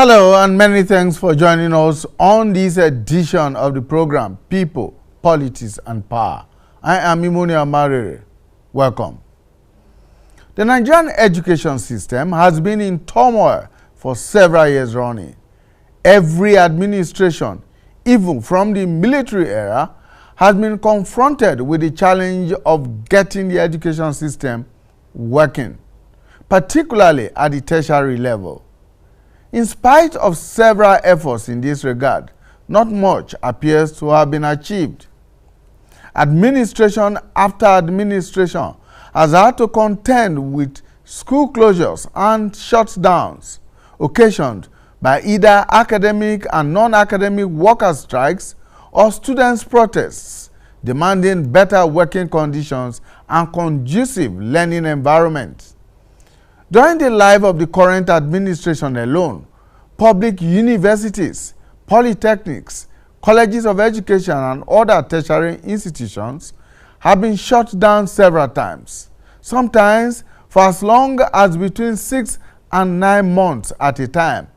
Hello and many thanks for joining us on this edition of the program People, Politics and Power. I am Imoni Amarere. Welcome. The Nigerian education system has been in turmoil for several years running. Every administration, even from the military era, has been confronted with the challenge of getting the education system working, particularly at the tertiary level. In spite of several efforts in this regard, not much appears to have been achieved. Administration after administration has had to contend with school closures and shutdowns occasioned by either academic and non-academic workers' strikes or students' protests demanding better working conditions and conducive learning environments. During the life of the current administration alone, public universities, polytechnics, colleges of education, and other tertiary institutions have been shut down several times, sometimes for as long as between 6 and 9 months at a time.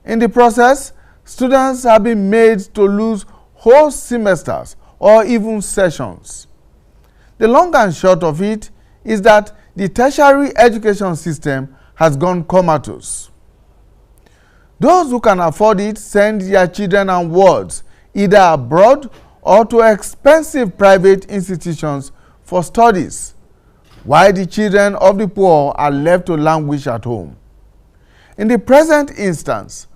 In the process, students have been made to lose whole semesters or even sessions. The long and short of it is that the tertiary education system has gone comatose. Those who can afford it send their children and wards either abroad or to expensive private institutions for studies, while the children of the poor are left to languish at home. In the present instance,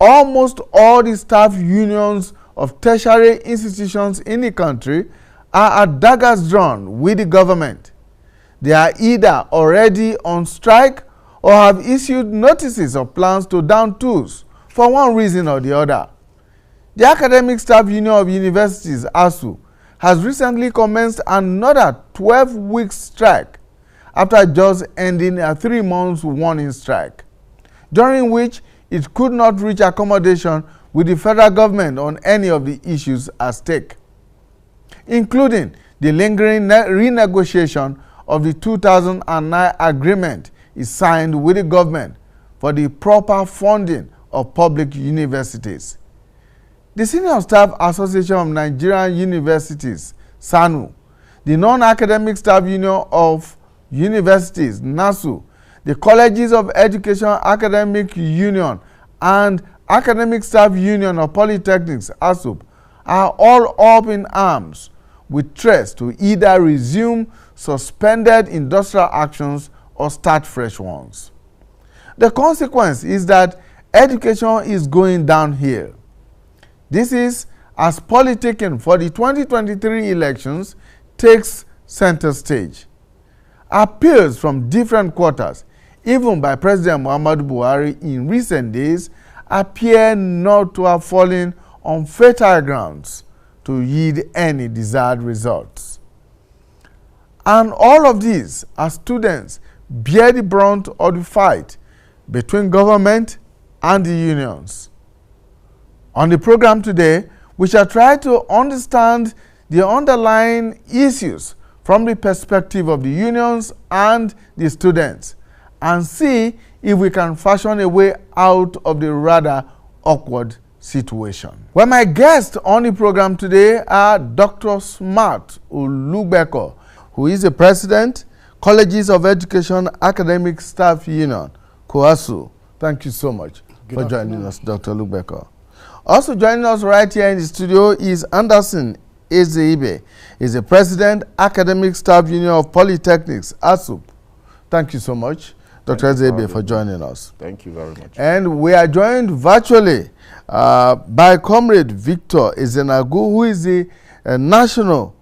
almost all the staff unions of tertiary institutions in the country are at daggers drawn with the government. They are either already on strike or have issued notices of plans to down tools for one reason or the other. The Academic Staff Union of Universities, ASU, has recently commenced another 12-week strike after just ending a 3-month warning strike, during which it could not reach accommodation with the federal government on any of the issues at stake, including the lingering renegotiation of the 2009 agreement is signed with the government for the proper funding of public universities. The Senior Staff Association of Nigerian Universities, SANU, the Non-Academic Staff Union of Universities, NASU, the Colleges of Education Academic Union, and Academic Staff Union of Polytechnics, ASUP, are all up in arms with threats to either resume suspended industrial actions or start fresh ones. The consequence is that education is going downhill. This is as politicking for the 2023 elections takes center stage. Appeals from different quarters, even by President Muhammadu Buhari in recent days, appear not to have fallen on fertile grounds to yield any desired results. And all of these as students bear the brunt of the fight between government and the unions. On the program today, we shall try to understand the underlying issues from the perspective of the unions and the students, and see if we can fashion a way out of the rather awkward situation. Well, my guests on the program today are Dr. Smart Olugbeko, who is the president, Colleges of Education Academic Staff Union, COASU. Thank you so much for joining us, Dr. Olugbeko. Also joining us right here in the studio is Anderson Ezeibe. He's the president, Academic Staff Union of Polytechnics, ASUP. Thank you so much, Dr. Ezeibe, for joining us. Thank you very much. And we are joined virtually by Comrade Victor Ezenagu, who is the National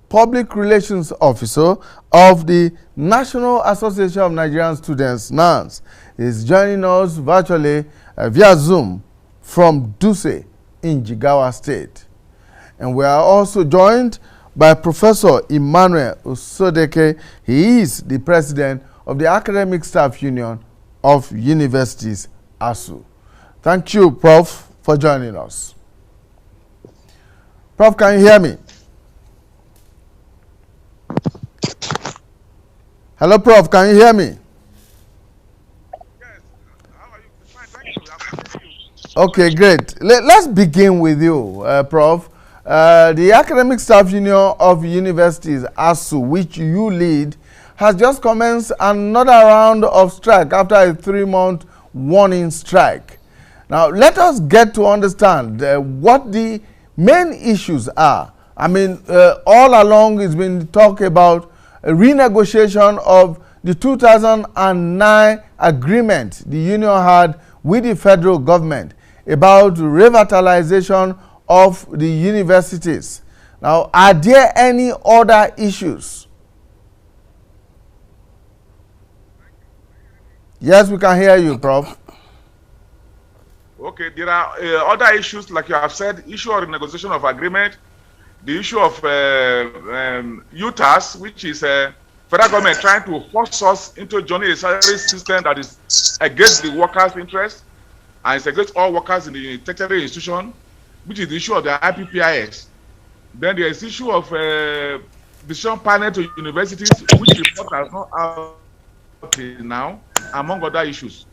Public Relations Officer of the National Association of Nigerian Students, NANS. He's joining us virtually via Zoom from Dutse in Jigawa State. And we are also joined by Professor Emmanuel Osodeke. He is the president of the Academic Staff Union of Universities, ASU. Thank you, Prof, for joining us. Prof, can you hear me? Hello, Prof, can you hear me? Yes. How are you? Fine, thank you. Okay, great. Let's begin with you, Prof. The Academic Staff Union of Universities, ASU, which you lead, has just commenced another round of strike after a 3-month warning strike. Now, let us get to understand what the main issues are. I mean, all along it's been talk about a renegotiation of the 2009 agreement the union had with the federal government about revitalization of the universities. Now, are there any other issues? Yes, we can hear you, Prof. Okay, there are other issues, like you have said, issue of negotiation of agreement, the issue of UTAS, which is federal government trying to force us into joining a salary system that is against the workers' interest, and it's against all workers in the tertiary institution, which is the issue of the IPPIS. Then there is the issue of decision panel to universities, which report has not out till now, among other issues.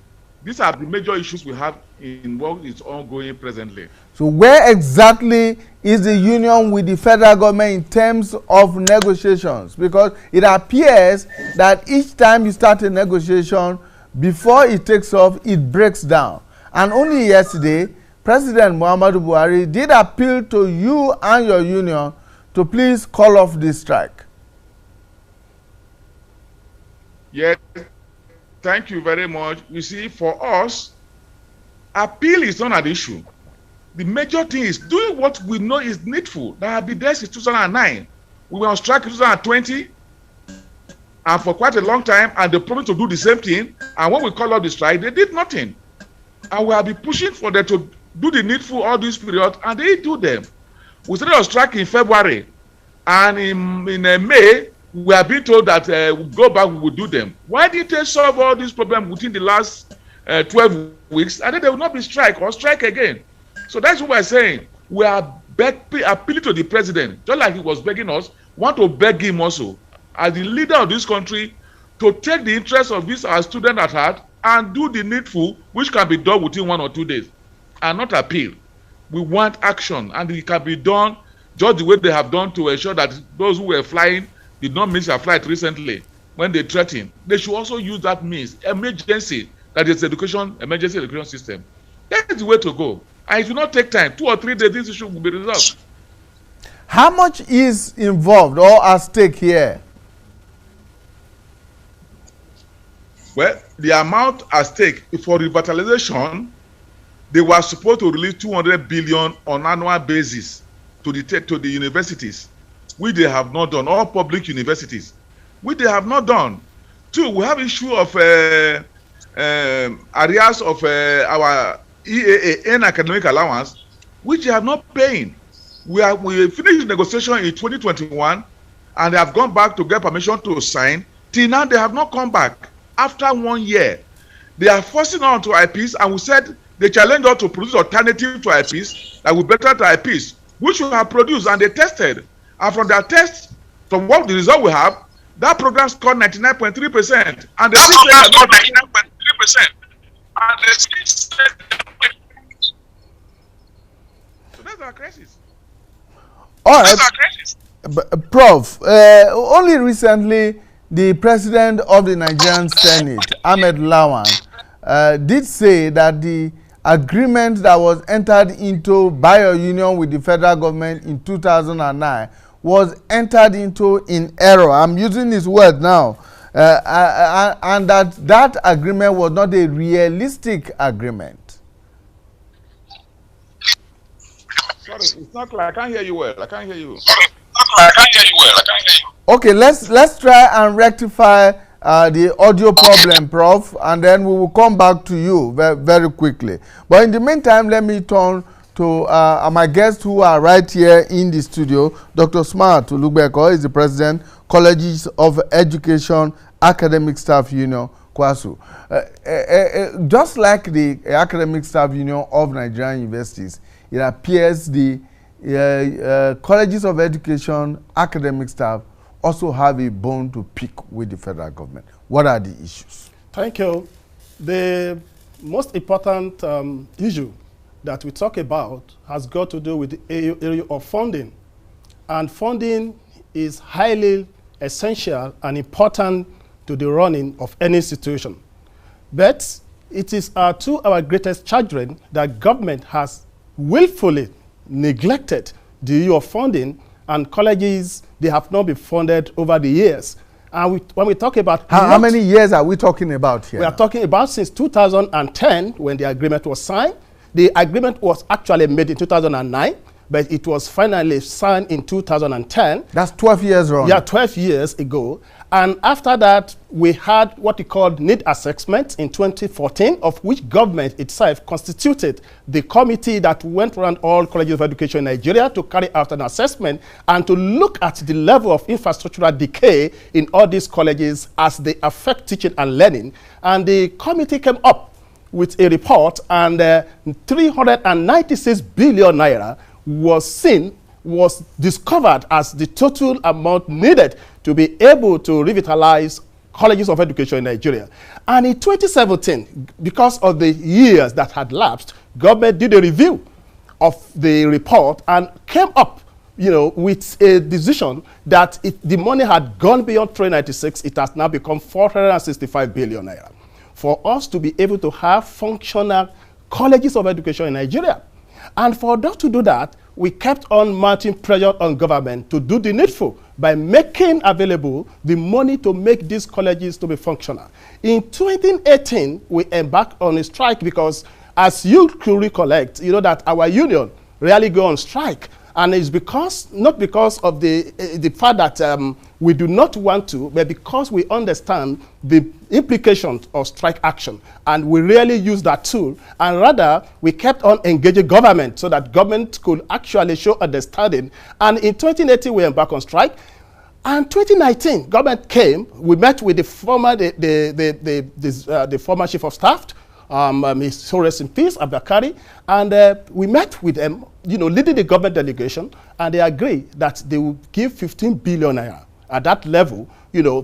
These are the major issues we have in what is ongoing presently. So where exactly is the union with the federal government in terms of negotiations? Because it appears that each time you start a negotiation, before it takes off, it breaks down. And only yesterday, President Muhammadu Buhari did appeal to you and your union to please call off this strike. Yes. Thank you very much. You see, for us, appeal is not an issue. The major thing is doing what we know is needful. That have been there since 2009. We were on strike in 2020, and for quite a long time, and they promised to do the same thing. And when we called off the strike, they did nothing. And we have been pushing for them to do the needful all this period, and they do them. We started on strike in February, and in May, we have been told that we'll go back, we will do them. Why didn't they solve all these problems within the last 12 weeks? And then they will not be strike or strike again. So that's what we're saying. We are appealing to the president, just like he was begging us, want to beg him also, as the leader of this country, to take the interest of this our student at heart and do the needful, which can be done within 1 or 2 days, and not appeal. We want action, and it can be done just the way they have done to ensure that those who were flying did not miss a flight recently when they threatened. They should also use that means, emergency, that is emergency education system. That is the way to go. And it will not take time. 2 or 3 days, this issue will be resolved. How much is involved or at stake here? Well, the amount at stake for revitalization, they were supposed to release 200 billion on annual basis to the universities, which they have not done, all public universities, which they have not done. 2, we have issue of areas of our EAA academic allowance, which they are not paying. We finished negotiation in 2021, and they have gone back to get permission to sign. Till now, they have not come back. After 1 year, they are forcing on to IPs, and we said they challenged us to produce alternative to IPs that will better to IPs, which we have produced, and they tested. And from their test, from what the result we have, that program scored 99.3%. And they still say that 99.3%. And they still say so that's our crisis. All right. Prof, only recently, the president of the Nigerian Senate, Ahmed Lawan, did say that the agreement that was entered into by a union with the federal government in 2009 was entered into in error. I'm using his word now. And that agreement was not a realistic agreement. Sorry, it's not clear. I can't hear you well. I can't hear you. Okay, let's try and rectify the audio problem, Prof, and then we will come back to you very, very quickly. But in the meantime, let me turn to my guests who are right here in the studio. Dr. Smart Ulugbeko is the president, Colleges of Education Academic Staff Union, KWASU. Just like the Academic Staff Union of Nigerian Universities, it appears the colleges of education, academic staff also have a bone to pick with the federal government. What are the issues? Thank you. The most important issue that we talk about has got to do with the area of funding. And funding is highly essential and important to the running of any institution. But it is to our greatest chagrin that government has willfully neglected the issue of funding, and colleges, they have not been funded over the years. And when we talk about... How many years are we talking about here? We are talking about since 2010, when the agreement was signed. The agreement was actually made in 2009, but it was finally signed in 2010. That's 12 years wrong. Yeah, 12 years ago. And after that, we had what we called need assessment in 2014, of which government itself constituted the committee that went around all colleges of education in Nigeria to carry out an assessment and to look at the level of infrastructural decay in all these colleges as they affect teaching and learning. And the committee came up with a report, and 396 billion naira was discovered as the total amount needed to be able to revitalize colleges of education in Nigeria. And in 2017, because of the years that had lapsed, government did a review of the report and came up, with a decision that the money had gone beyond 396, it has now become 465 billion naira. For us to be able to have functional colleges of education in Nigeria. And for us to do that, we kept on mounting pressure on government to do the needful by making available the money to make these colleges to be functional. In 2018, we embarked on a strike because, as you could recollect, that our union rarely go on strike. And it's not because of the fact that we do not want to, but because we understand the implications of strike action. And we rarely use that tool. And rather, we kept on engaging government so that government could actually show understanding. And in 2018, we embarked on strike. And 2019, government came. We met with the former former chief of staff, his rest in peace, Abakari, and we met with them, leading the government delegation, and they agreed that they will give 15 billion naira at that level,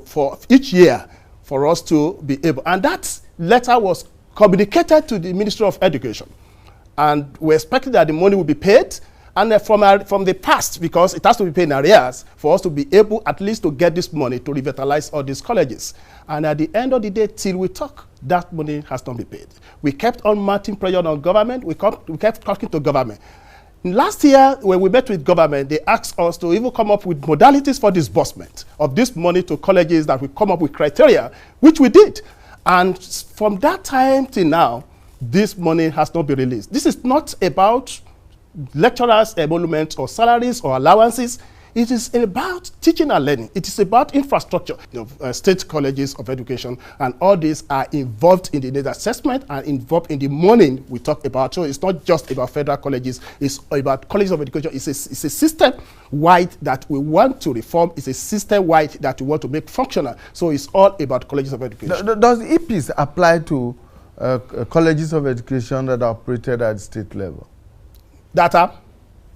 for each year for us to be able. And that letter was communicated to the Ministry of Education. And we expected that the money would be paid, and from the past, because it has to be paid in arrears, for us to be able at least to get this money to revitalize all these colleges. And at the end of the day, till we talk, that money has not been paid. We kept on mounting pressure on government. We kept talking to government. Last year, when we met with government, they asked us to even come up with modalities for disbursement of this money to colleges, that we come up with criteria, which we did. And from that time till now, this money has not been released. This is not about lecturers' emoluments or salaries or allowances. It is about teaching and learning. It is about infrastructure. State colleges of education, and all these are involved in the need assessment and involved in the money we talk about. So it's not just about federal colleges. It's about colleges of education. It's a system-wide that we want to reform. It's a system-wide that we want to make functional. So it's all about colleges of education. Does EPIS apply to colleges of education that are operated at state level? Data?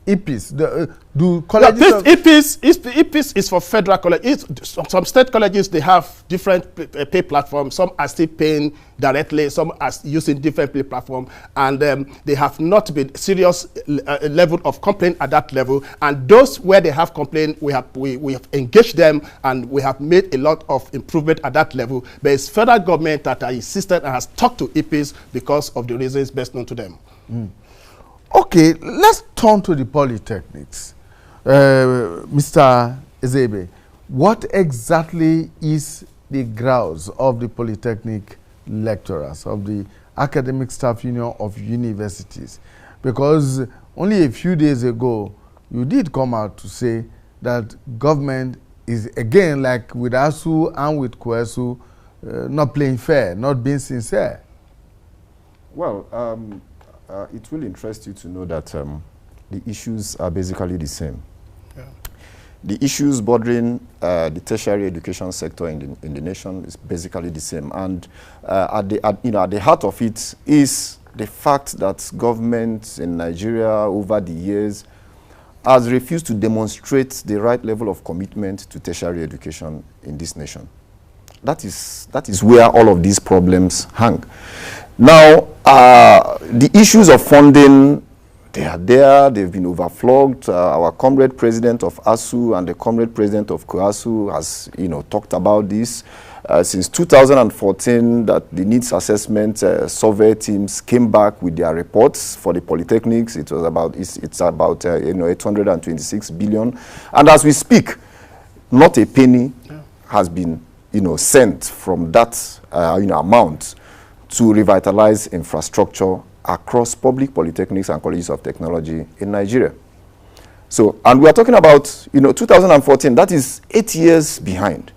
EPIS. Do colleges EPIS is for federal colleges. Some state colleges, they have different pay platforms. Some are still paying directly. Some are using different pay platforms. And they have not been serious level of complaint at that level. And those where they have complaint, we have engaged them, and we have made a lot of improvement at that level. But it's federal government that are insistent and has talked to EPIS because of the reasons best known to them. Mm. Okay, let's turn to the polytechnics. Mr. Ezebe, what exactly is the grouse of the polytechnic lecturers, of the academic staff union of universities? Because only a few days ago, you did come out to say that government is, again, like with ASU and with KWESU, not playing fair, not being sincere. Well, it will interest you to know that the issues are basically the same. Yeah. The issues bordering the tertiary education sector in the nation is basically the same. And at the heart of it is the fact that government in Nigeria over the years has refused to demonstrate the right level of commitment to tertiary education in this nation. That is where all of these problems hang. Now, The issues of funding, they are there. They've been overflogged. Our comrade president of ASU and the comrade president of COASU has, talked about this. Since 2014, that the needs assessment survey teams came back with their reports for the polytechnics. It was about, it's about 826 billion. And as we speak, not a penny has been, sent from that, amount to revitalize infrastructure across public polytechnics and colleges of technology in Nigeria. So, and we are talking about, 2014, that is 8 years behind.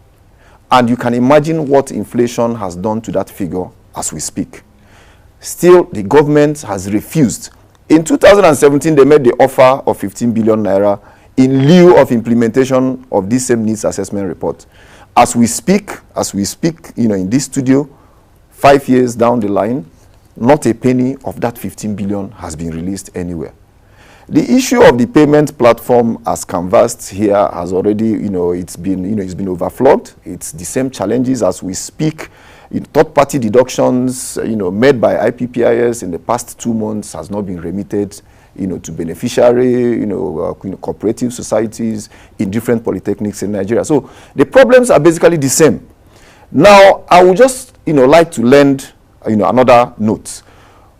And you can imagine what inflation has done to that figure as we speak. Still, the government has refused. In 2017, they made the offer of 15 billion naira in lieu of implementation of this same needs assessment report. As we speak, in this studio, 5 years down the line, not a penny of that 15 billion has been released anywhere. The issue of the payment platform as canvassed here has already, it's been overflogged. It's the same challenges as we speak. Third-party deductions, made by IPPIS in the past 2 months has not been remitted, to beneficiary, cooperative societies in different polytechnics in Nigeria. So the problems are basically the same. Now, I would just, like to lend, another note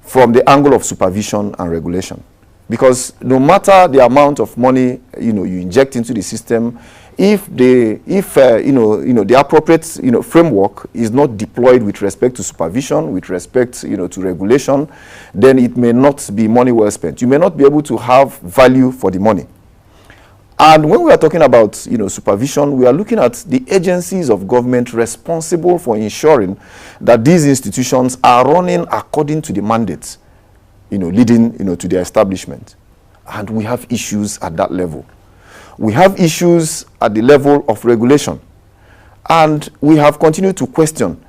from the angle of supervision and regulation. Because no matter the amount of money you inject into the system, if the appropriate framework is not deployed with respect to supervision, with respect to regulation, then it may not be money well spent. You may not be able to have value for the money. And when we are talking about supervision, we are looking at the agencies of government responsible for ensuring that these institutions are running according to the mandates, leading, to their establishment. And we have issues at that level. We have issues at the level of regulation. And we have continued to question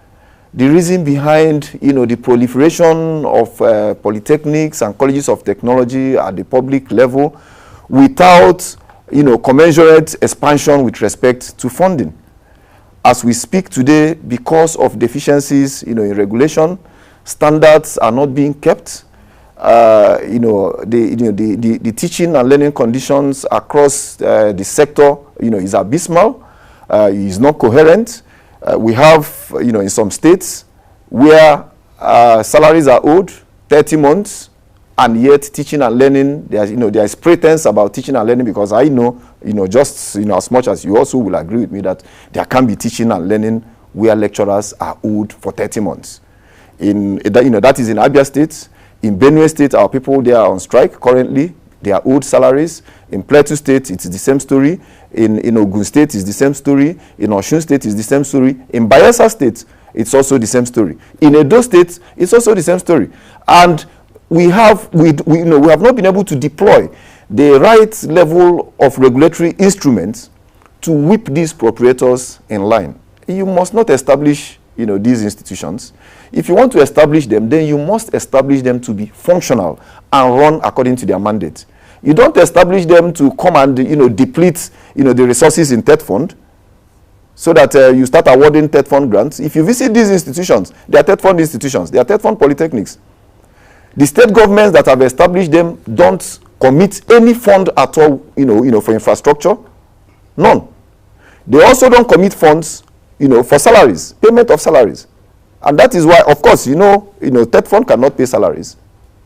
the reason behind, the proliferation of polytechnics and colleges of technology at the public level without, commensurate expansion with respect to funding. As we speak today, because of deficiencies, in regulation, standards are not being kept. The teaching and learning conditions across the sector, is abysmal, is not coherent. We have, in some states where salaries are owed 30 months, and yet teaching and learning, there is pretense about teaching and learning, because I know, just, as much as you also will agree with me that there can be teaching and learning where lecturers are owed for 30 months. That is in Abia State. In Benue State, our people, they are on strike currently. They are owed salaries. In Plateau State, it's the same story. In Ogun State, it's the same story. In Osun State, it's the same story. In Bayelsa State, it's also the same story. In Edo State, it's also the same story. And we have not been able to deploy the right level of regulatory instruments to whip these proprietors in line. You must not establish, these institutions. If you want to establish them, then you must establish them to be functional and run according to their mandate. You don't establish them to come and, deplete, the resources in TED Fund so that you start awarding TED Fund grants. If you visit these institutions, they are TED Fund institutions. They are TED Fund polytechnics. The state governments that have established them don't commit any fund at all, for infrastructure. None. They also don't commit funds, for salaries, payment of salaries. And that is why, of course, TED Fund cannot pay salaries.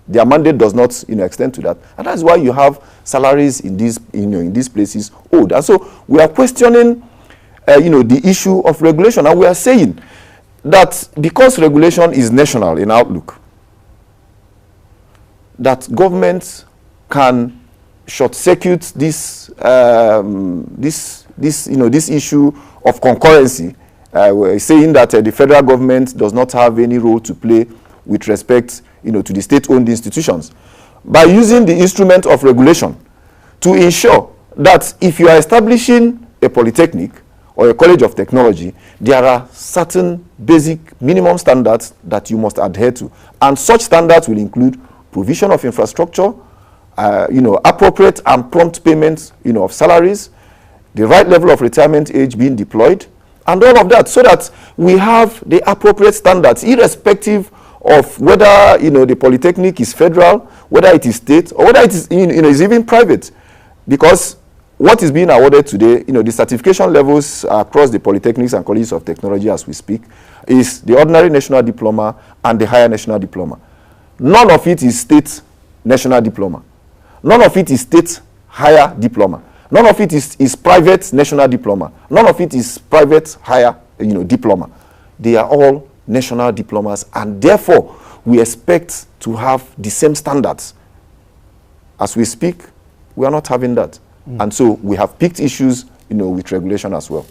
Their mandate does not, extend to that. And that's why you have salaries in these, in these places owed. And so we are questioning, the issue of regulation. And we are saying that because regulation is national in outlook, that government can short-circuit this issue of concurrency, saying that the federal government does not have any role to play with respect, to the state-owned institutions, by using the instrument of regulation to ensure that if you are establishing a polytechnic or a college of technology, there are certain basic minimum standards that you must adhere to, and such standards will include provision of infrastructure, appropriate and prompt payments, of salaries, the right level of retirement age being deployed, and all of that, so that we have the appropriate standards, irrespective of whether the polytechnic is federal, whether it is state, or whether it is is even private, because what is being awarded today, the certification levels across the polytechnics and colleges of technology as we speak, is the ordinary national diploma and the higher national diploma. None of it is state national diploma. None of it is state higher diploma. None of it is private national diploma. None of it is private higher diploma. They are all national diplomas, and therefore we expect to have the same standards. As we speak, we are not having that. And so we have picked issues with regulation as well.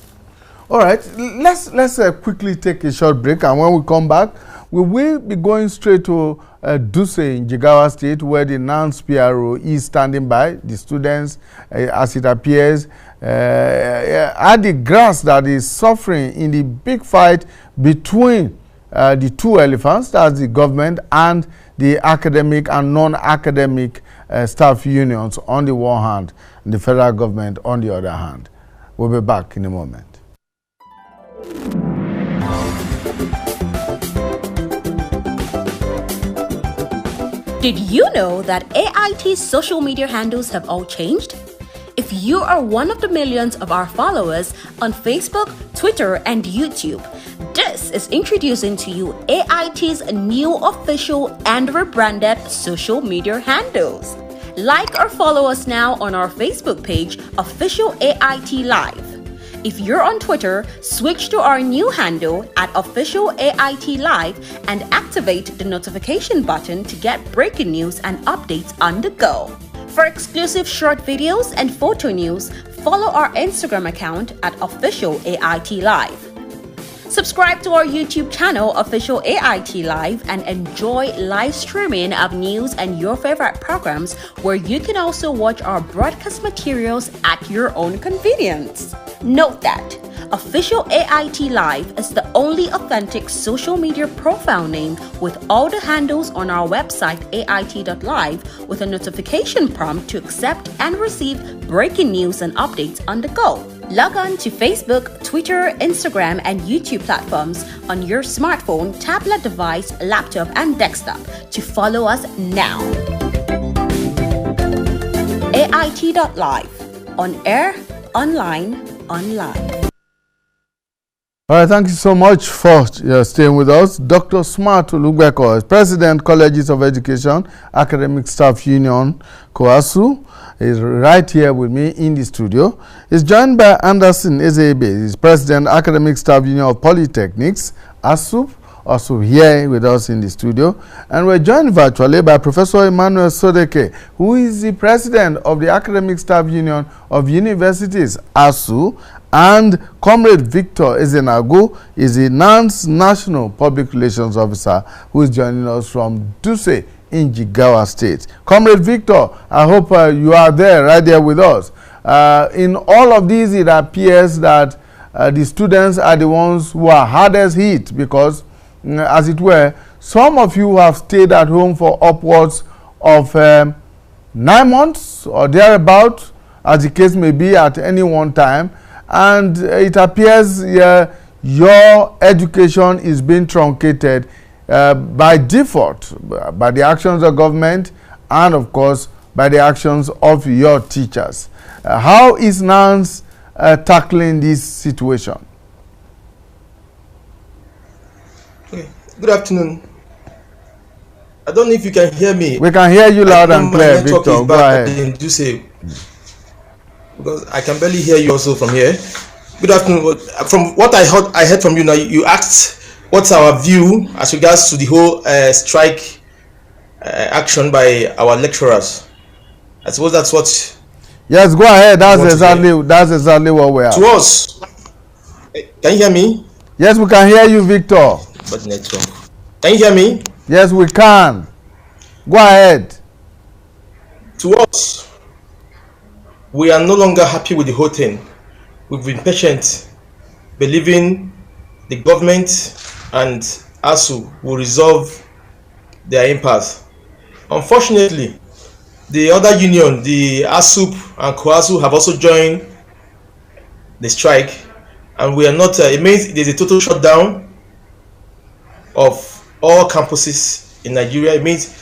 All right, let's quickly take a short break, and when we come back, we will be going straight to Duse in Jigawa State, where the NANS PRO is standing by the students, as it appears, at the grass that is suffering in the big fight between the two elephants, that's the government and the academic and non-academic staff unions on the one hand, and the federal government on the other hand. We'll be back in a moment. Did you know that AIT's social media handles have all changed? If you are one of the millions of our followers on Facebook, Twitter, and YouTube, this is introducing to you AIT's new official and rebranded social media handles. Like or follow us now on our Facebook page, Official AIT Live. If you're on Twitter, switch to our new handle at Official AIT Live and activate the notification button to get breaking news and updates on the go. For exclusive short videos and photo news, follow our Instagram account at Official AIT Live. Subscribe to our YouTube channel, Official AIT Live, and enjoy live streaming of news and your favorite programs, where you can also watch our broadcast materials at your own convenience. Note that Official AIT Live is the only authentic social media profile name with all the handles on our website ait.live, with a notification prompt to accept and receive breaking news and updates on the go. Log on to Facebook, Twitter, Instagram, and YouTube platforms on your smartphone, tablet device, laptop, and desktop to follow us now. AIT.live. On air, online, online. All right, thank you so much for staying with us. Dr. Smart Olugbeko is President, Colleges of Education, Academic Staff Union, COASU, is right here with me in the studio. He's joined by Anderson Ezebe, he's President, Academic Staff Union of Polytechnics, ASUP, also here with us in the studio. And we're joined virtually by Professor Emmanuel Sodeke, who is the President of the Academic Staff Union of Universities, ASU, and Comrade Victor Ezenago is the NANS National Public Relations Officer, who is joining us from Duse in Jigawa State. Comrade Victor, I hope you are there, right there with us. In all of these, it appears that the students are the ones who are hardest hit because, as it were, some of you have stayed at home for upwards of 9 months or thereabout, as the case may be at any one time. And it appears your education is being truncated by default, by the actions of government and, of course, by the actions of your teachers. How is NANS tackling this situation? Okay. Good afternoon. I don't know if you can hear me. We can hear you loud and clear, Victor. Go ahead. Because I can barely hear you also from here. Good afternoon. From what I heard from you now, you asked what's our view as regards to the whole strike action by our lecturers. I suppose that's what. Yes, go ahead. That's exactly what we are. To us, can you hear me? Yes, we can hear you, Victor. But network. Can you hear me? Yes, we can. Go ahead. To us, we are no longer happy with the whole thing. We've been patient, believing the government and ASU will resolve their impasse. Unfortunately, the other union, the ASUP and COASU, have also joined the strike, and we are not. It means there's a total shutdown of all campuses in Nigeria. It means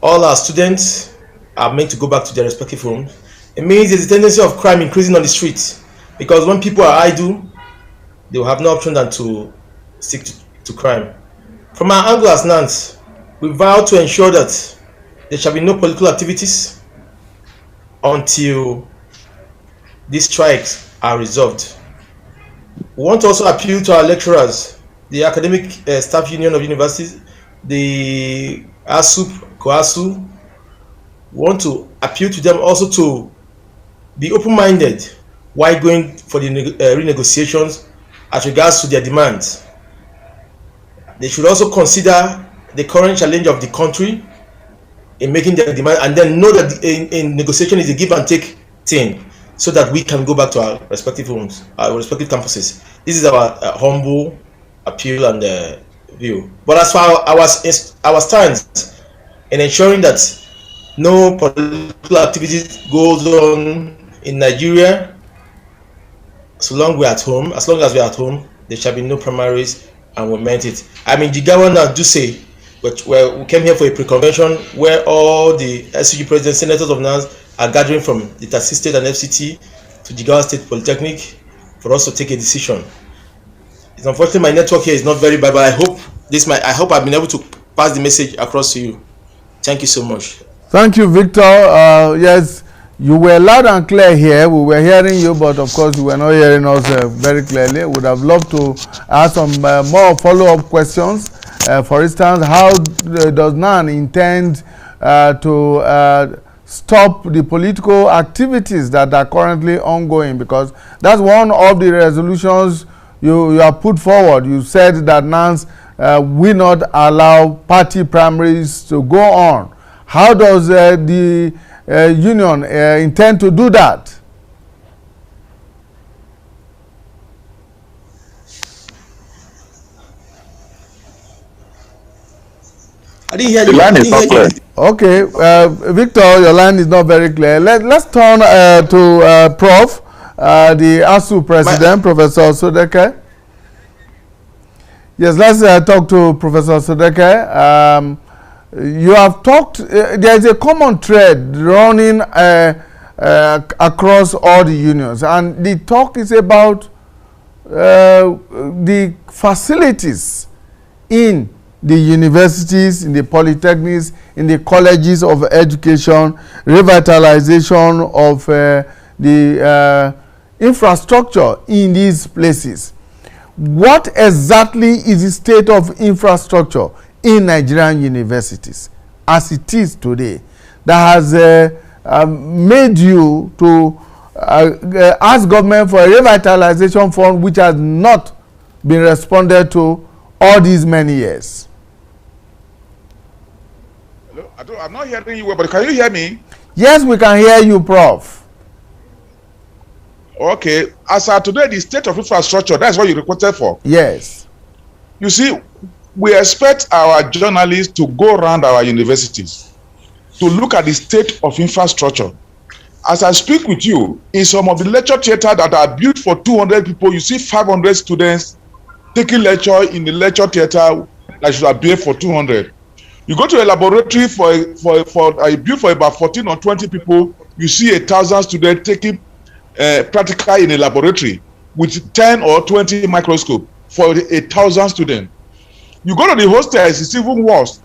all our students are meant to go back to their respective homes. It means there's a tendency of crime increasing on the streets, because when people are idle, they will have no option than to stick to crime. From our angle as NANS, we vow to ensure that there shall be no political activities until these strikes are resolved. We want to also appeal to our lecturers, the Academic Staff Union of Universities, the ASUP, COASU. We want to appeal to them also to be open-minded while going for the renegotiations as regards to their demands. They should also consider the current challenge of the country in making their demand, and then know that in negotiation is a give and take thing, so that we can go back to our respective homes, our respective campuses. This is our humble appeal and view. But as far as our stance in ensuring that no political activity goes on in Nigeria, as long as we're at home, there shall be no primaries, and we meant it. I mean, Jigawa now do say, but we came here for a pre-convention where all the SUG presidents, senators of NANS are gathering from the Taxi State and FCT to Jigawa State Polytechnic for us to take a decision. It's unfortunately my network here is not very bad, but I hope I've been able to pass the message across to you. Thank you so much. Thank you, Victor. Yes, you were loud and clear here. We were hearing you, but of course you were not hearing us very clearly. Would have loved to ask some more follow-up questions. For instance, how does NAN intend to stop the political activities that are currently ongoing? Because that's one of the resolutions you have put forward. You said that NANS will not allow party primaries to go on. How does the union intend to do that? I didn't hear you. The line is not clear. Okay, Victor, your line is not very clear. Let's turn to Prof, the ASU president, Professor Sodeke. Yes, let's talk to Professor Sodeke. You have talked, there is a common thread running across all the unions, and the talk is about the facilities in the universities, in the polytechnics, in the colleges of education, revitalization of the infrastructure in these places. What exactly is the state of infrastructure in Nigerian universities as it is today that has made you to ask government for a revitalization fund which has not been responded to all these many years? Hello? I'm not hearing you well, but can you hear me? Yes, we can hear you, Prof. Okay. As of today, the state of infrastructure, that's what you requested for. Yes. You see, we expect our journalists to go around our universities to look at the state of infrastructure. As I speak with you, in some of the lecture theaters that are built for 200 people, you see 500 students taking lecture in the lecture theater that should have built for 200. You go to a laboratory built for about 14 or 20 people, you see 1,000 students taking practical in a laboratory with 10 or 20 microscope for 1,000 students. You go to the hostels, it's even worse.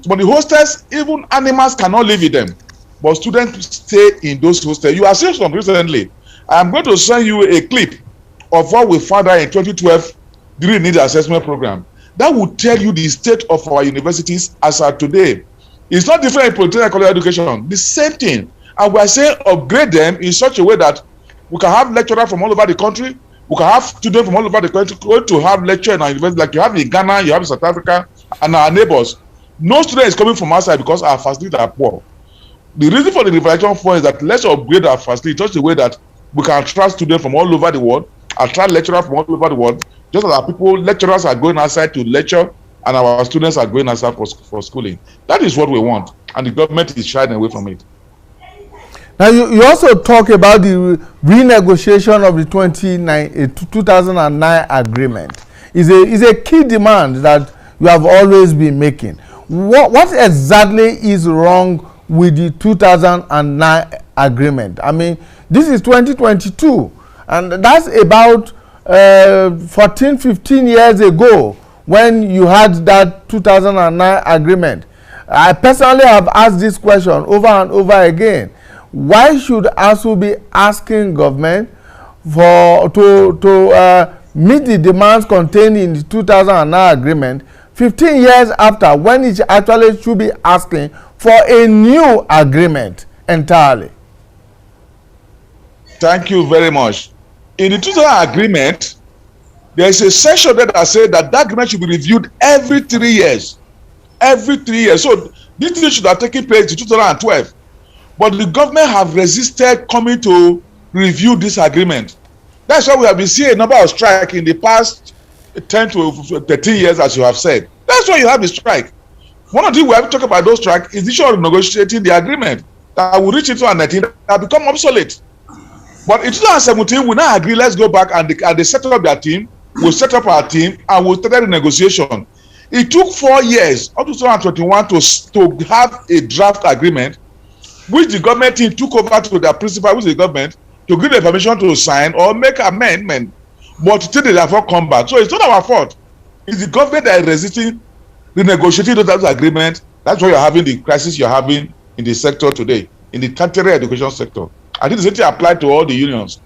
But the hostels, even animals cannot live in them. But students stay in those hostels. You have seen some recently. I'm going to send you a clip of what we found out in 2012 during the needs assessment program. That will tell you the state of our universities as of today. It's not different in polytechnic college education. The same thing. And we are saying upgrade them in such a way that we can have lecturers from all over the country. We can have students from all over the country going to have lecture in our university, like you have in Ghana, you have in South Africa, and our neighbors. No student is coming from outside because our facilities are poor. The reason for the revitalization fund is that let's upgrade our facilities such a way that we can attract students from all over the world, attract lecturers from all over the world, just as our lecturers are going outside to lecture and our students are going outside for schooling. That is what we want, and the government is shying away from it. Now, you also talk about the renegotiation of the 2009 agreement. Is a key demand that you have always been making. What exactly is wrong with the 2009 agreement? I mean, this is 2022, and that's about 14, 15 years ago when you had that 2009 agreement. I personally have asked this question over and over again. Why should ASUU be asking government to meet the demands contained in the 2009 agreement 15 years after, when it actually should be asking for a new agreement entirely? Thank you very much. In the 2000 agreement, there is a section that says that agreement should be reviewed every 3 years. Every 3 years. So this thing should have taken place in 2012. But the government have resisted coming to review this agreement. That's why we have been seeing a number of strikes in the past 10 to 13 years, as you have said. That's why you have the strike. One of the things we have to talk about those strikes is the issue of negotiating the agreement that will reach into 2019 that become obsolete. But in 2017, we now agree, let's go back, and they set up their team, we'll set up our team, and we'll start the negotiation. It took 4 years, up to 2021, to have a draft agreement, which the government team took over to their principal, which is the government, to give the permission to sign or make amendment, but still they have not come back. So it's not our fault. It's the government that is resisting renegotiating those agreements. That's why you're having the crisis you're having in the sector today, in the tertiary education sector. I think the same thing applied to all the unions.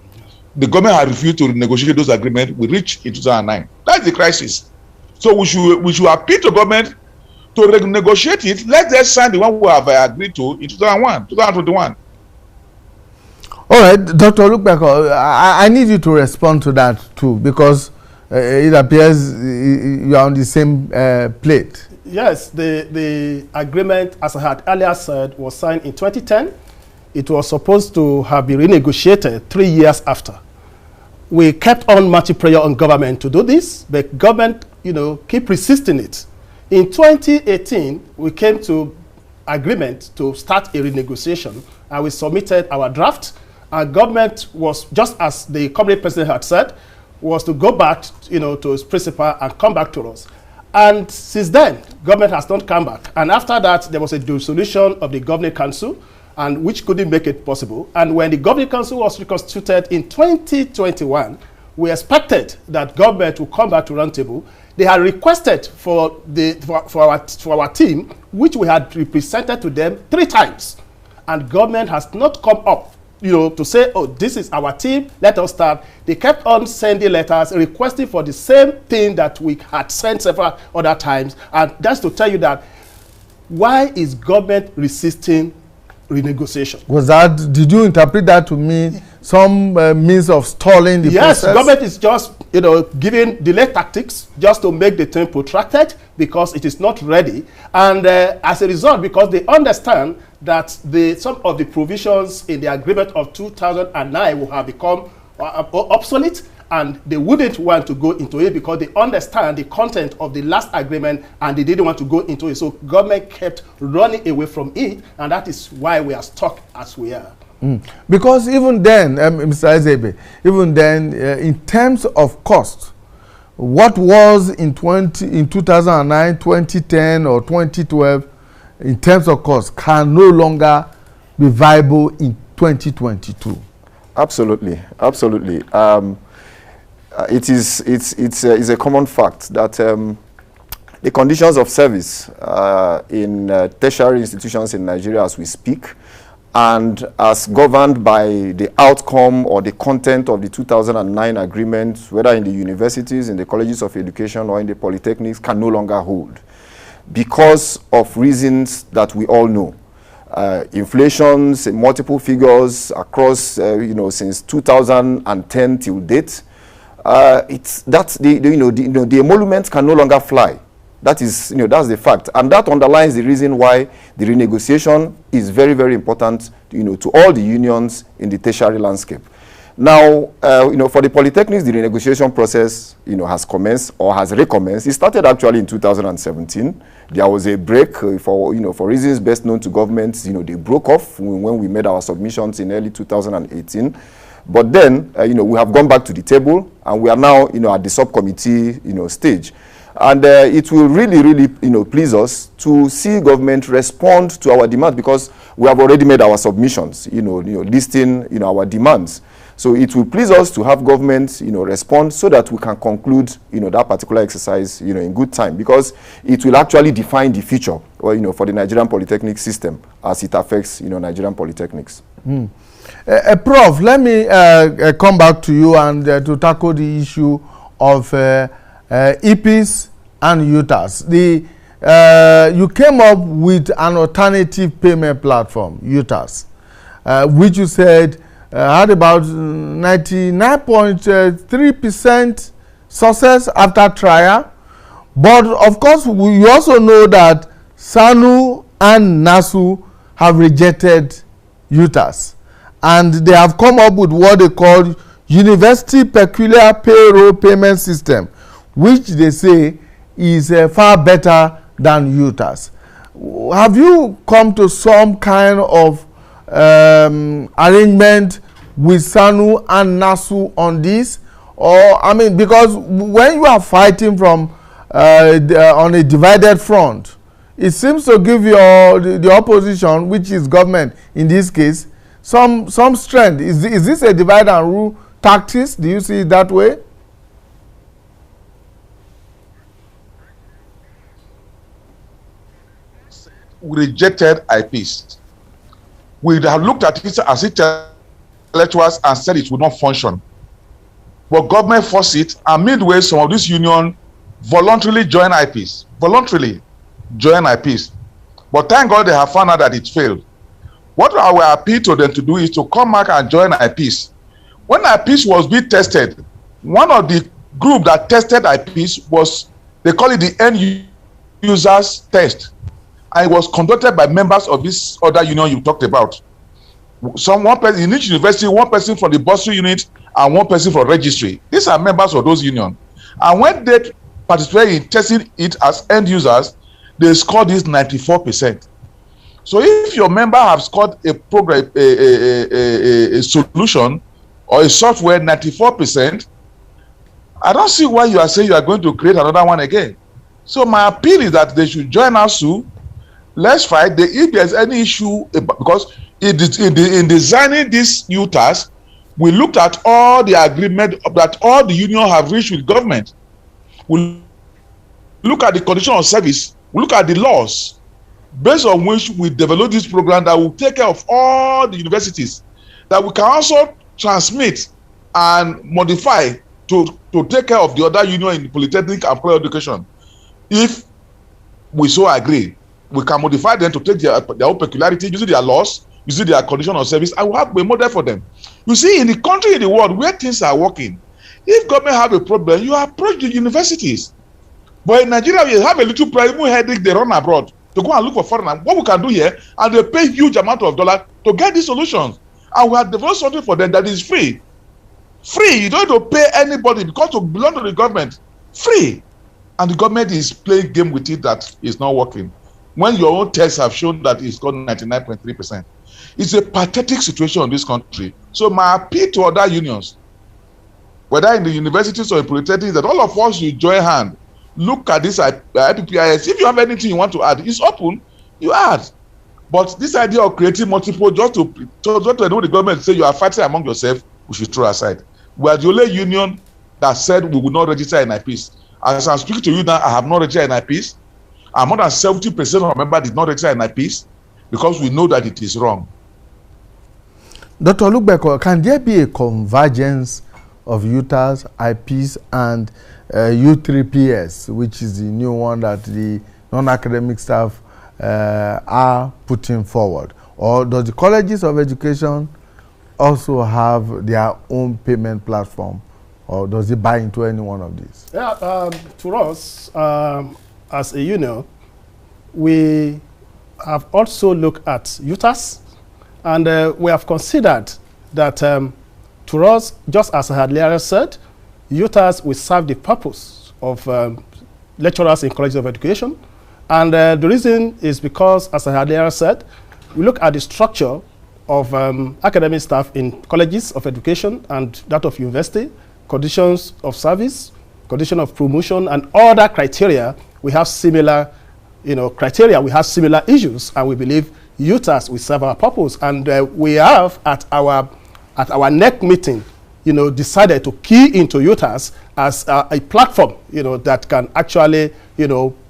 The government has refused to renegotiate those agreements we reached in 2009. That's the crisis. So we should appeal to government to renegotiate it. Let them sign the one we have agreed to in 2021. All right, Dr. Olukpeko, I need you to respond to that too, because it appears you are on the same plate. Yes, the agreement, as I had earlier said, was signed in 2010. It was supposed to have been renegotiated 3 years after. We kept on matching prayer on government to do this, but government, keep resisting it. In 2018, we came to agreement to start a renegotiation, and we submitted our draft. And government was, just as the company president had said, was to go back, to his principal and come back to us. And since then, government has not come back. And after that, there was a dissolution of the governing council, and which couldn't make it possible. And when the governing council was reconstituted in 2021, we expected that government would come back to roundtable. They had requested for our team, which we had represented to them 3 times, and government has not come up, to say, oh, this is our team, let us start. They kept on sending letters requesting for the same thing that we had sent several other times, and that's to tell you that why is government resisting renegotiation? Did you interpret that to mean some means of stalling the process? Yes, government is just, giving delay tactics just to make the term protracted because it is not ready. And as a result, because they understand that some of the provisions in the agreement of 2009 will have become obsolete, and they wouldn't want to go into it because they understand the content of the last agreement and they didn't want to go into it. So government kept running away from it, and that is why we are stuck as we are. Because even then, Mr. Ezebe, even then, in terms of cost, what was in 2009, 2010, or 2012, in terms of cost, can no longer be viable in 2022. Absolutely, absolutely. It's a common fact that the conditions of service in tertiary institutions in Nigeria as we speak, and as governed by the outcome or the content of the 2009 agreement, whether in the universities, in the colleges of education, or in the polytechnics, can no longer hold because of reasons that we all know. Inflations in multiple figures across, since 2010 till date. The emoluments can no longer fly. That is, that's the fact, and that underlines the reason why the renegotiation is very, very important, to all the unions in the tertiary landscape. Now, for the polytechnics, the renegotiation process, has commenced or has recommenced. It started actually in 2017. There was a break for reasons best known to governments. They broke off when we made our submissions in early 2018. But then, we have gone back to the table, and we are now, at the subcommittee, stage. And it will really, really, please us to see government respond to our demand, because we have already made our submissions, listing, our demands. So it will please us to have government, respond so that we can conclude, that particular exercise, in good time, because it will actually define the future, or, for the Nigerian polytechnic system as it affects, Nigerian polytechnics. Prof, let me come back to you and to tackle the issue of EPs and UTAS. You came up with an alternative payment platform, UTAS, which you said had about 99.3% success after trial. But of course, we also know that SANU and NASU have rejected UTAS, and they have come up with what they call University Peculiar Payroll Payment System, which they say is far better than UTAS. Have you come to some kind of arrangement with SANU and NASU on this? Or, I mean, because when you are fighting from on a divided front, it seems to give the opposition, which is government in this case, some strength. Is this a divide and rule tactics? Do you see it that way? We rejected IPs. We have looked at it as intellectuals and said it would not function. But government forced it, and midway some of this union voluntarily joined IPs. But thank God they have found out that it failed. What I will appeal to them to do is to come back and join IPs. When IPs was being tested, one of the group that tested IPs was, they call it the end users test. And it was conducted by members of this other union you talked about. One person in each university, one person from the bursary unit and one person from registry. These are members of those unions. And when they participated in testing it as end users, they scored this 94%. So if your member have scored a program, a solution or a software 94%, I don't see why you are saying you are going to create another one again. So my appeal is that they should join ASU. Let's fight. If there's any issue, because in designing this UTAS, we looked at all the agreement that all the unions have reached with government. We look at the condition of service. We look at the laws based on which we develop this program that will take care of all the universities, that we can also transmit and modify to take care of the other union in polytechnic and higher education. If we so agree, we can modify them to take their own peculiarity, using their laws, using their condition of service, and we have a model for them. You see, in the country, in the world where things are working, if government have a problem, you approach the universities. But in Nigeria, we have a little problem headache, they run abroad to go and look for foreigners. What we can do here, and they pay huge amount of dollars to get these solutions. And we have developed something for them that is free. Free, you don't have to pay anybody because to belong to the government. Free. And the government is playing game with it that is not working. When your own tests have shown that it's got 99.3%. It's a pathetic situation in this country. So my appeal to other unions, whether in the universities or in polytechnics, that all of us should join hand. Look at this IPPIS. If you have anything you want to add, it's open, you add. But this idea of creating multiple just to know the government say you are fighting among yourself, we should throw aside. We are the only union that said we will not register in IPs. As I'm speaking to you now, I have not registered in IPs. And more than 70% of our members did not register in IPs because we know that it is wrong. Dr. Lubeko, can there be a convergence of UTAS, IPs, and U3PS, which is the new one that the non-academic staff are putting forward? Or does the colleges of education also have their own payment platform? Or does it buy into any one of these? Yeah, to us, as a union, we have also looked at UTAS, and we have considered that to us, just as I had earlier said, UTAS will serve the purpose of lecturers in colleges of education. And the reason is because, as I had earlier said, we look at the structure of academic staff in colleges of education and that of university, conditions of service, condition of promotion, and other criteria, we have similar, criteria. We have similar issues, and we believe UTAS will serve our purpose. And we have at our NEC meeting, decided to key into UTAS as a platform, that can actually,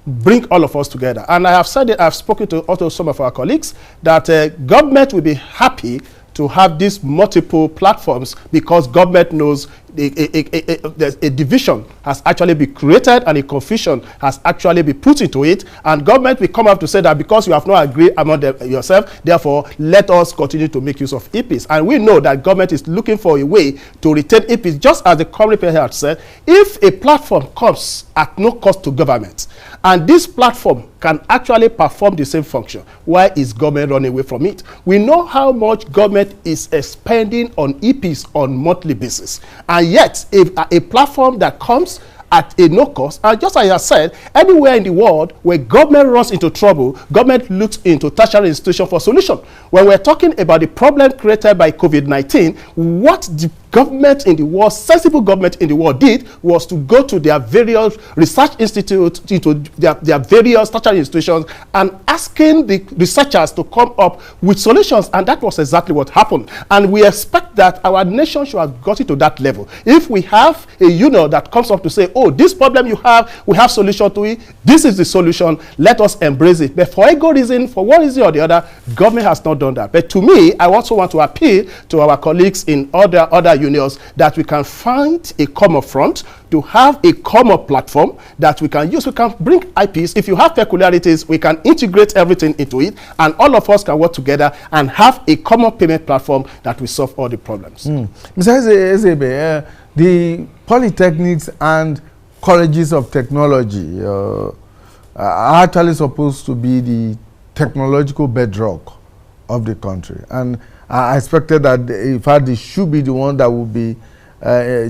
bring all of us together. And I have said it, I've spoken to also some of our colleagues, that government will be happy to have these multiple platforms, because government knows a division has actually been created and a confusion has actually been put into it, and government will come up to say that because you have not agreed among yourself, therefore let us continue to make use of EPs. And we know that government is looking for a way to retain EPs, just as the current president had said. If a platform comes at no cost to government, and this platform can actually perform the same function, why is government running away from it? We know how much government is spending on EPs on monthly basis, and yet if a platform that comes at a no cost, and just as I said, anywhere in the world where government runs into trouble, government looks into tertiary institution for solution. When we're talking about the problem created by COVID-19, what the government in the world, sensible government in the world did was to go to their various research institutes, into their various tertiary institutions, and asking the researchers to come up with solutions, and that was exactly what happened. And we expect that our nation should have got it to that level. If we have a UNO that comes up to say, oh, this problem you have, we have solution to it, this is the solution, let us embrace it. But for ego reason, for one reason or the other, government has not done that. But to me, I also want to appeal to our colleagues in other unions that we can find a common front, to have a common platform that we can use. We can bring IPs. If you have peculiarities, we can integrate everything into it, and all of us can work together and have a common payment platform that will solve all the problems. Mr. Ezebe, the polytechnics and colleges of technology are actually supposed to be the technological bedrock of the country, and I expected that in fact they should be the one that will be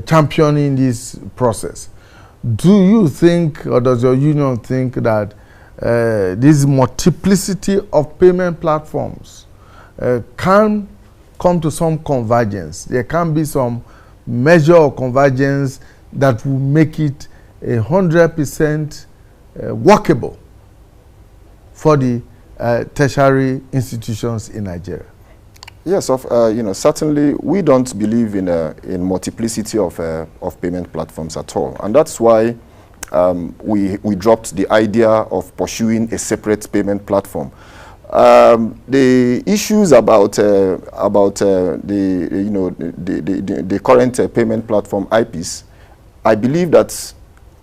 championing this process. Do you think, or does your union think, that this multiplicity of payment platforms can come to some convergence? There can be some measure of convergence that will make it 100% workable for the tertiary institutions in Nigeria? Yes, certainly we don't believe in multiplicity of payment platforms at all, and that's why we dropped the idea of pursuing a separate payment platform. The issues about the current payment platform IPs, I believe that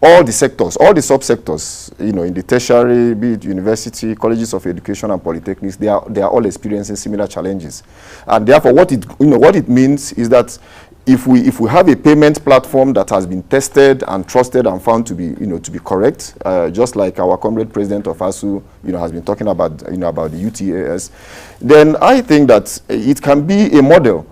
all the sectors, all the subsectors, in the tertiary, be it university, colleges of education, and polytechnics, they are all experiencing similar challenges. And therefore, what it means is that if we have a payment platform that has been tested and trusted and found to be correct, just like our comrade president of ASU has been talking about about the UTAS, then I think that it can be a model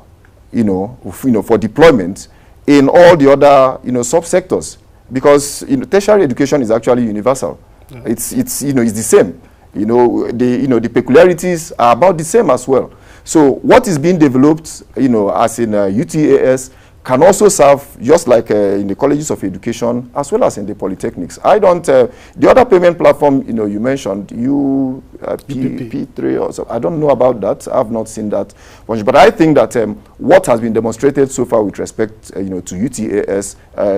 for deployment in all the other subsectors. Because tertiary education is actually universal. Yeah. It's the same. The peculiarities are about the same as well. So what is being developed, as in UTAS, can also serve just like in the colleges of education as well as in the polytechnics. I don't. The other payment platform, you mentioned, P3 or so. I don't know about that. I've not seen that much. But I think that what has been demonstrated so far with respect, to UTAS,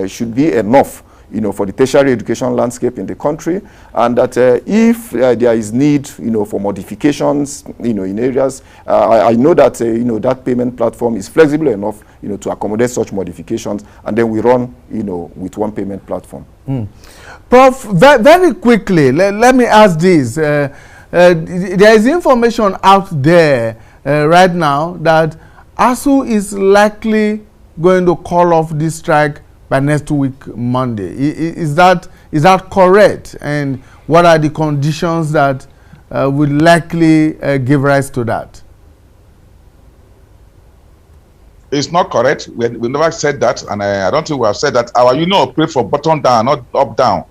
should be enough, for the tertiary education landscape in the country, and that if there is need, for modifications, in areas, I know that that payment platform is flexible enough, to accommodate such modifications, and then we run, with one payment platform. Prof, very quickly, let me ask this: there is information out there right now that ASU is likely going to call off this strike by next week, Monday. Is that correct? And what are the conditions that will likely give rise to that? It's not correct. We never said that, and I don't think we have said that. Our union operate from bottom down, not up down.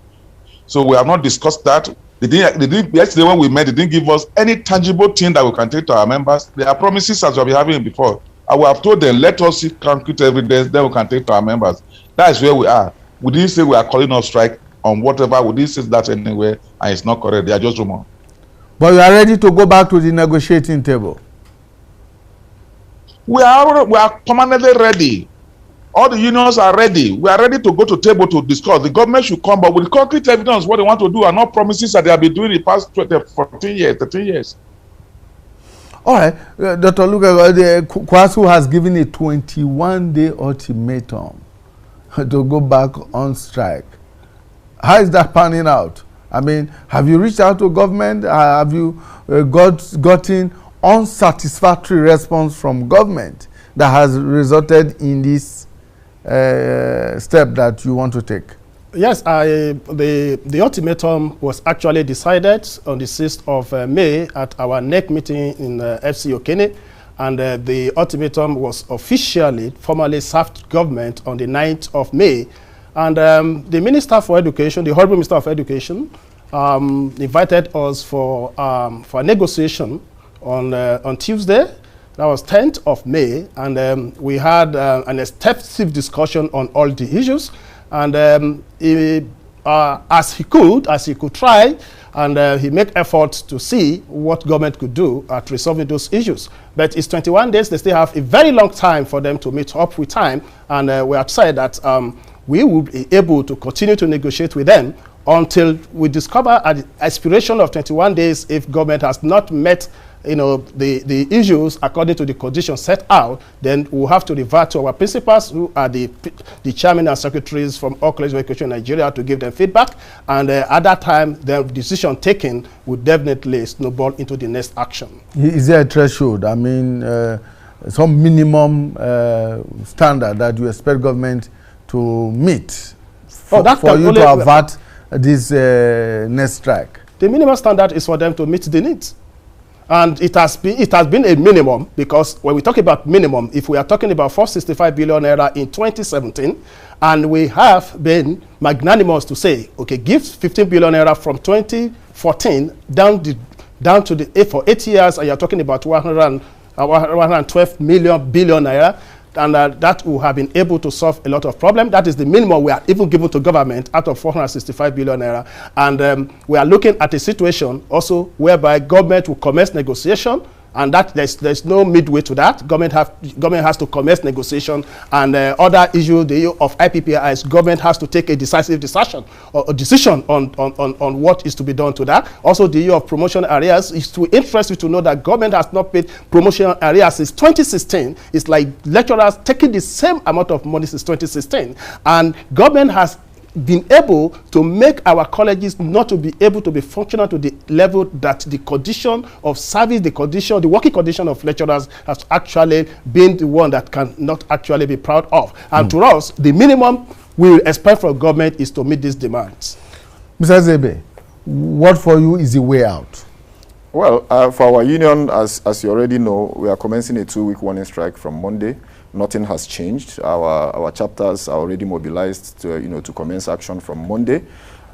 So we have not discussed that. Yesterday when we met, they didn't give us any tangible thing that we can take to our members. There are promises as we have been having before. I will have told them, let us see concrete evidence, then we can take to our members. That is where we are. We didn't say we are calling off strike on whatever. We didn't say that anywhere, and it's not correct. They are just rumors. But you are ready to go back to the negotiating table? We are permanently ready. All the unions are ready. We are ready to go to table to discuss. The government should come up with concrete evidence what they want to do, and not promises that they have been doing the past 14 years, 13 years. All right, Dr. Luka, Kwasu has given a 21-day ultimatum to go back on strike. How is that panning out? I mean, have you reached out to government? Have you gotten unsatisfactory response from government that has resulted in this step that you want to take? Yes, the ultimatum was actually decided on the 6th of May at our NEC meeting in FC Okene, and the ultimatum was formally served government on the 9th of May. And the Minister for Education, the Honorable Minister of Education, invited us for a negotiation on Tuesday. That was 10th of May, and we had an extensive discussion on all the issues. And as he could try, and he made efforts to see what government could do at resolving those issues. But it's 21 days. They still have a very long time for them to meet up with time. And we have said that we will be able to continue to negotiate with them until we discover at the expiration of 21 days if government has not met the issues according to the conditions set out. Then we'll have to revert to our principals, who are the chairman and secretaries from all colleges of education in Nigeria, to give them feedback. And at that time, the decision taken would definitely snowball into the next action. Is there a threshold? I mean, some minimum standard that you expect government to meet for you to avert this next strike? The minimum standard is for them to meet the needs. And it has been a minimum, because when we talk about minimum, if we are talking about 465 billion naira in 2017, and we have been magnanimous to say, okay, give 15 billion naira from 2014 down to the for 8 years, and you're talking about 112 billion naira. And that will have been able to solve a lot of problems. That is the minimum we are even given to government out of 465 billion naira. And we are looking at a situation also whereby government will commence negotiation, and that there's no midway to that. Government has to commence negotiation, and other issue, the issue of IPPIs, government has to take a decisive decision on what is to be done to that. Also, the issue of promotion areas is to interest you to know that government has not paid promotion areas since 2016. It's like lecturers taking the same amount of money since 2016, and government has been able to make our colleges not to be able to be functional to the level that the condition of service, the working condition of lecturers has actually been the one that can not actually be proud of. And to us, the minimum we expect from government is to meet these demands. Mr. Zebe, what for you is the way out? Well, for our union, as you already know, we are commencing a 2-week warning strike from Monday. Nothing has changed. Our chapters are already mobilized to commence action from Monday.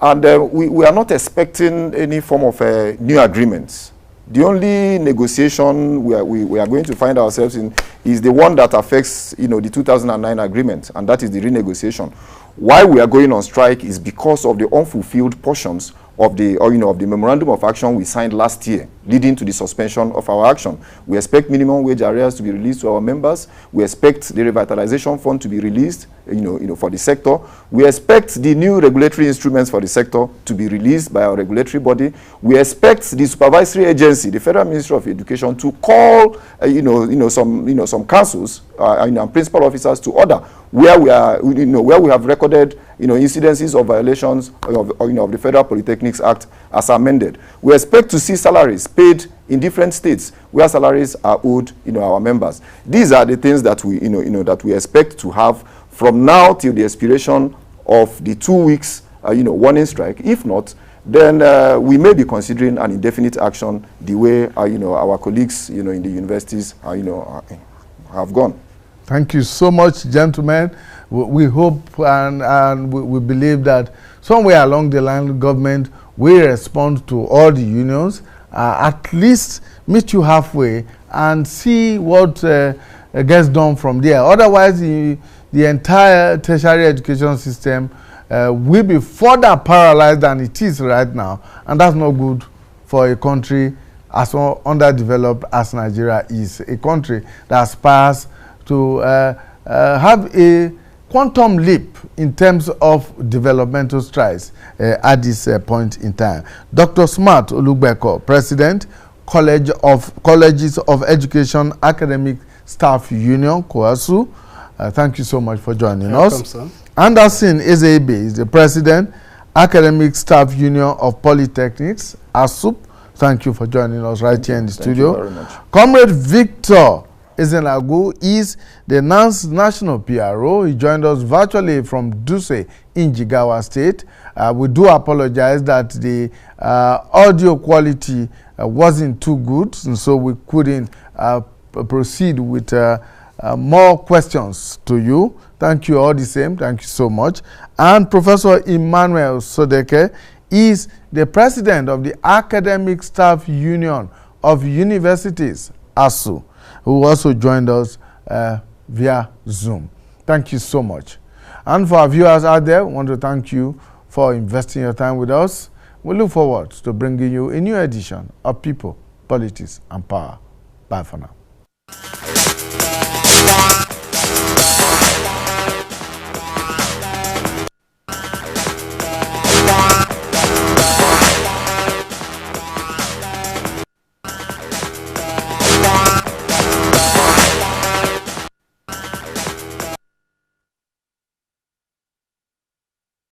And we are not expecting any form of new agreements. The only negotiation we are going to find ourselves in is the one that affects the 2009 agreement, and that is the renegotiation. Why we are going on strike is because of the unfulfilled portions of the memorandum of action we signed last year, leading to the suspension of our action. We expect minimum wage arrears to be released to our members. We expect the revitalization fund to be released, for the sector. We expect the new regulatory instruments for the sector to be released by our regulatory body. We expect the supervisory agency, the Federal Ministry of Education, to call, some councils and principal officers to order where we have recorded, incidences of violations of the Federal Polytechnics Act as amended. We expect to see salaries paid in different states where salaries are owed, our members. These are the things that we expect to have from now till the expiration of the 2 weeks, warning strike. If not, then we may be considering an indefinite action the way, our colleagues, in the universities, have gone. Thank you so much, gentlemen. We hope and we believe that somewhere along the line, government will respond to all the unions, at least meet you halfway and see what gets done from there. Otherwise, the entire tertiary education system will be further paralyzed than it is right now, and that's not good for a country as underdeveloped as Nigeria is, a country that aspires to have a quantum leap in terms of developmental strides at this point in time. Dr. Smart Olugbeko, President, Colleges of Education Academic Staff Union, COASU. Thank you so much for joining us. Sir. Anderson Ezebe is the President, Academic Staff Union of Polytechnics, ASUP. Thank you for joining us right here in the studio. Thank you very much. Comrade Victor Ezenagu is the national PRO. He joined us virtually from Duse in Jigawa State. We do apologize that the audio quality wasn't too good, and so we couldn't proceed with more questions to you. Thank you all the same. Thank you so much. And Professor Emmanuel Sodeke is the President of the Academic Staff Union of Universities, ASU, who also joined us via Zoom. Thank you so much. And for our viewers out there, we want to thank you for investing your time with us. We look forward to bringing you a new edition of People, Politics, and Power. Bye for now.